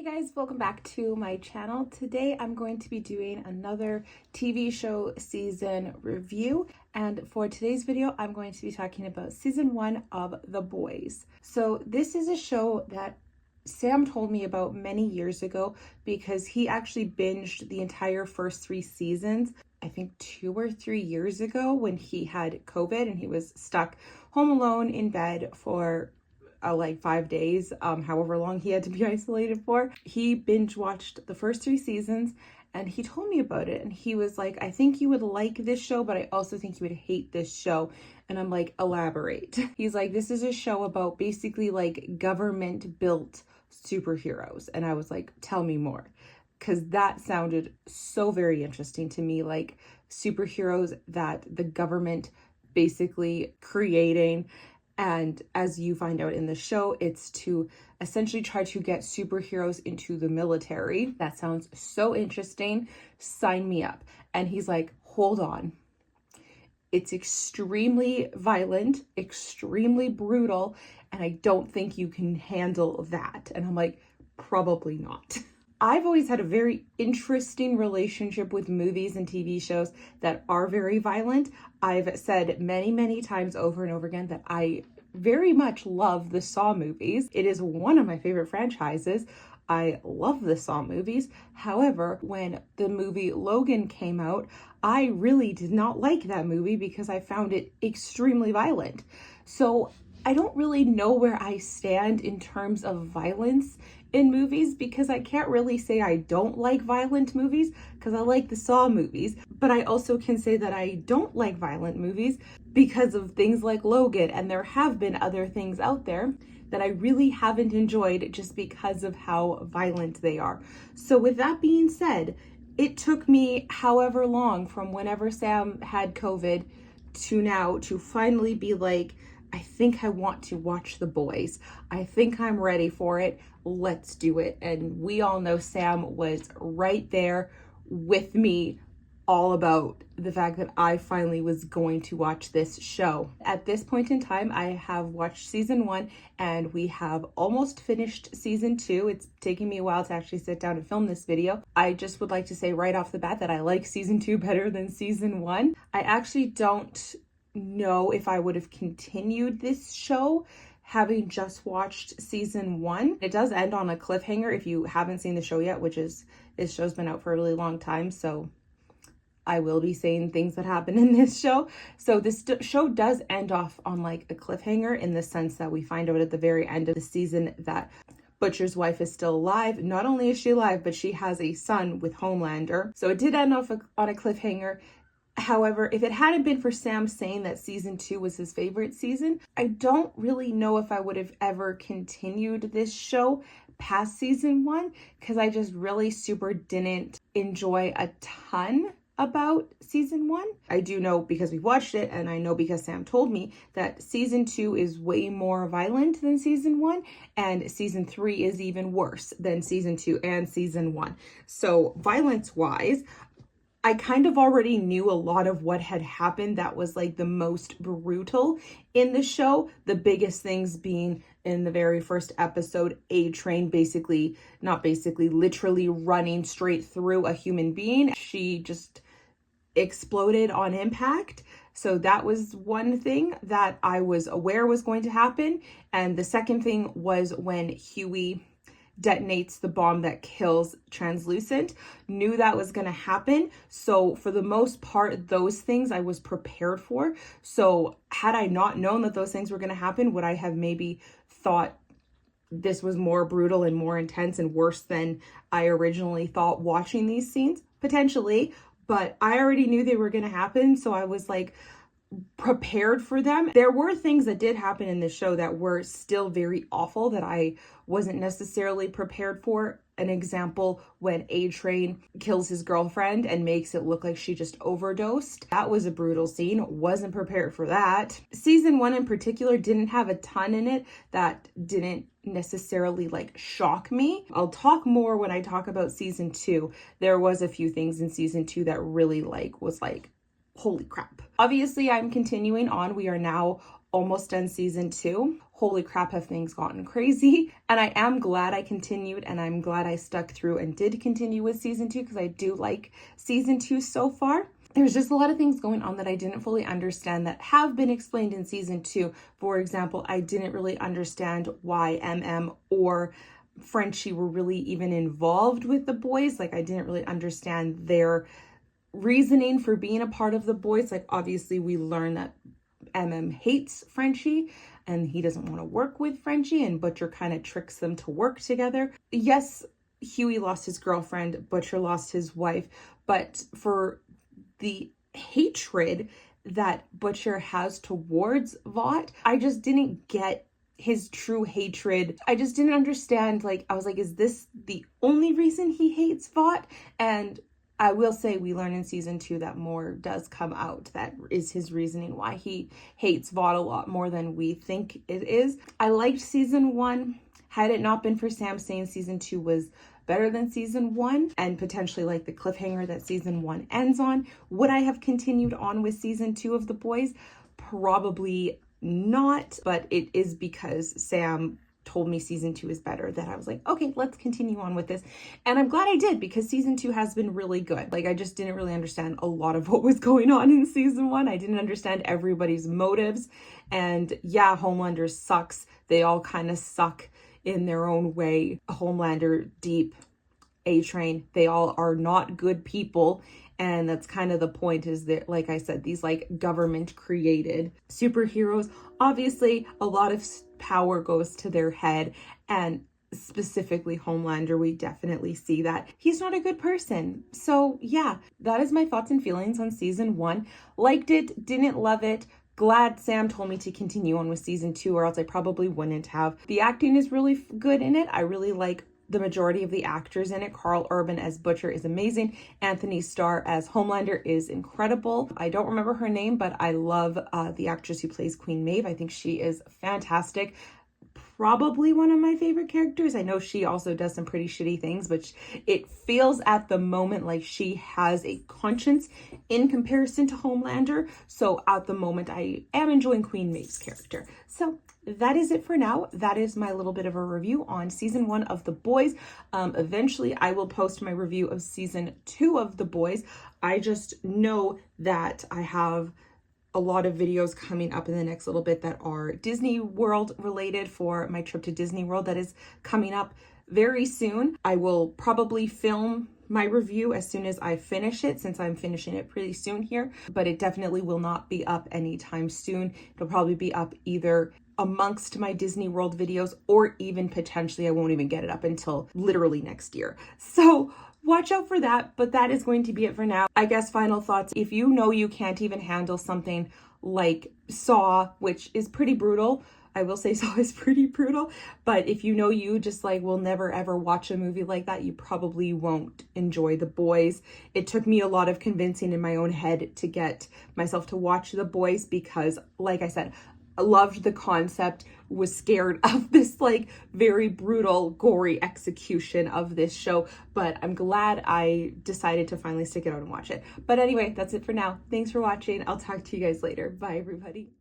Hey guys, welcome back to my channel. Today I'm going to be doing another TV show season review, and for today's video I'm going to be talking about season 1 of The Boys. So this is a show that Sam told me about many years ago because he actually binged the entire first 3 seasons, I think 2 or 3 years ago when he had COVID and he was stuck home alone in bed for like 5 days, however long he had to be isolated for. He binge watched the first 3 seasons and he told me about it, and he was like, I think you would like this show, but I also think you would hate this show. And I'm like, elaborate. He's like, this is a show about basically like government built superheroes. And I was like, tell me more, because that sounded so very interesting to me, like superheroes that the government basically creating. And as you find out in the show, it's to essentially try to get superheroes into the military. That sounds so interesting. Sign me up. And he's like, hold on. It's extremely violent, extremely brutal, and I don't think you can handle that. And I'm like, probably not. I've always had a very interesting relationship with movies and TV shows that are very violent. I've said many times over and over again that I very much love the Saw movies. It is one of my favorite franchises. I love the Saw movies. However, when the movie Logan came out, I really did not like that movie because I found it extremely violent. So I don't really know where I stand in terms of violence in movies, because I can't really say I don't like violent movies because I like the Saw movies, but I also can say that I don't like violent movies because of things like Logan, and there have been other things out there that I really haven't enjoyed just because of how violent they are. So with that being said, it took me however long from whenever Sam had COVID to now to finally be like, I think I want to watch The Boys. I think I'm ready for it. Let's do it. And we all know Sam was right there with me all about the fact that I finally was going to watch this show. At this point in time, I have watched season 1 and we have almost finished season 2. It's taking me a while to actually sit down and film this video. I just would like to say right off the bat that I like season 2 better than season 1. I actually don't know if I would have continued this show having just watched season 1. It does end on a cliffhanger if you haven't seen the show yet, which is, this show's been out for a really long time, so I will be saying things that happen in this show. So this show does end off on like a cliffhanger, in the sense that we find out at the very end of the season that Butcher's wife is still alive. Not only is she alive, but she has a son with Homelander. So it did end off on a cliffhanger. However, if it hadn't been for Sam saying that season 2 was his favorite season, I don't really know if I would have ever continued this show past season 1, because I just really super didn't enjoy a ton about season 1. I do know because we watched it, and I know because Sam told me that season 2 is way more violent than season 1, and season 3 is even worse than season 2 and season 1. So violence wise, I kind of already knew a lot of what had happened that was like the most brutal in the show. The biggest things being in the very first episode, A-Train literally running straight through a human being. She just exploded on impact. So that was one thing that I was aware was going to happen. And the second thing was when Huey detonates the bomb that kills Translucent. Knew that was going to happen. So for the most part, those things I was prepared for. So had I not known that those things were going to happen, would I have maybe thought this was more brutal and more intense and worse than I originally thought watching these scenes? Potentially, but I already knew they were going to happen. So I was like prepared for them. There were things that did happen in this show that were still very awful that I wasn't necessarily prepared for. An example, when A-Train kills his girlfriend and makes it look like she just overdosed. That was a brutal scene. Wasn't prepared for that. Season 1 in particular didn't have a ton in it that didn't necessarily like shock me. I'll talk more when I talk about season 2. There was a few things in season 2 that really was like, holy crap. Obviously, I'm continuing on. We are now almost done season 2. holy crap, have things gotten crazy. And I am glad I continued, and I'm glad I stuck through and did continue with season 2 because I do like season 2 so far. There's just a lot of things going on that I didn't fully understand that have been explained in season 2. For example, I didn't really understand why or Frenchie were really even involved with the boys. Like, I didn't really understand their reasoning for being a part of the boys. Like, obviously we learn that hates Frenchie and he doesn't want to work with Frenchie, and Butcher kind of tricks them to work together. Yes, Huey lost his girlfriend, Butcher lost his wife, but for the hatred that Butcher has towards Vought, I just didn't get his true hatred. I just didn't understand. Like, I was like, is this the only reason he hates Vought? And I will say we learn in season 2 that more does come out. That is his reasoning why he hates Vought a lot more than we think it is. I liked season 1. Had it not been for Sam saying season 2 was better than season 1 and potentially like the cliffhanger that season 1 ends on, would I have continued on with season 2 of The Boys? Probably not, but it is because Sam told me season 2 is better that I was like, okay, let's continue on with this. And I'm glad I did, because season 2 has been really good. Like, I just didn't really understand a lot of what was going on in season 1. I didn't understand everybody's motives. And yeah, Homelander sucks. They all kind of suck in their own way. Homelander, Deep, A-Train, they all are not good people. And that's kind of the point, is that, like I said, these like government created superheroes, obviously a lot of power goes to their head, and specifically Homelander, we definitely see that he's not a good person. So yeah, that is my thoughts and feelings on season 1. Liked it, didn't love it. Glad Sam told me to continue on with season 2, or else I probably wouldn't have. The acting is really good in it. I really like the majority of the actors in it. Carl Urban as Butcher is amazing. Anthony Starr as Homelander is incredible. I don't remember her name, but I love the actress who plays Queen Maeve. I think she is fantastic. Probably one of my favorite characters. I know she also does some pretty shitty things, but it feels at the moment like she has a conscience in comparison to Homelander. So at the moment, I am enjoying Queen Maeve's character. So that is it for now. That is my little bit of a review on season 1 of The Boys. Eventually, I will post my review of season 2 of The Boys. I just know that I have a lot of videos coming up in the next little bit that are Disney World related for my trip to Disney World that is coming up very soon. I will probably film my review as soon as I finish it, since I'm finishing it pretty soon here, but it definitely will not be up anytime soon. It'll probably be up either amongst my Disney World videos, or even potentially I won't even get it up until literally next year. So watch out for that, but that is going to be it for now. I guess final thoughts. If you know you can't even handle something like Saw, which is pretty brutal, I will say Saw is pretty brutal, but if you know you just like will never ever watch a movie like that, you probably won't enjoy The Boys. It took me a lot of convincing in my own head to get myself to watch The Boys, because like I said, I loved the concept, was scared of this like very brutal, gory execution of this show, but I'm glad I decided to finally stick it out and watch it. But anyway, that's it for now. Thanks for watching. I'll talk to you guys later. Bye, everybody.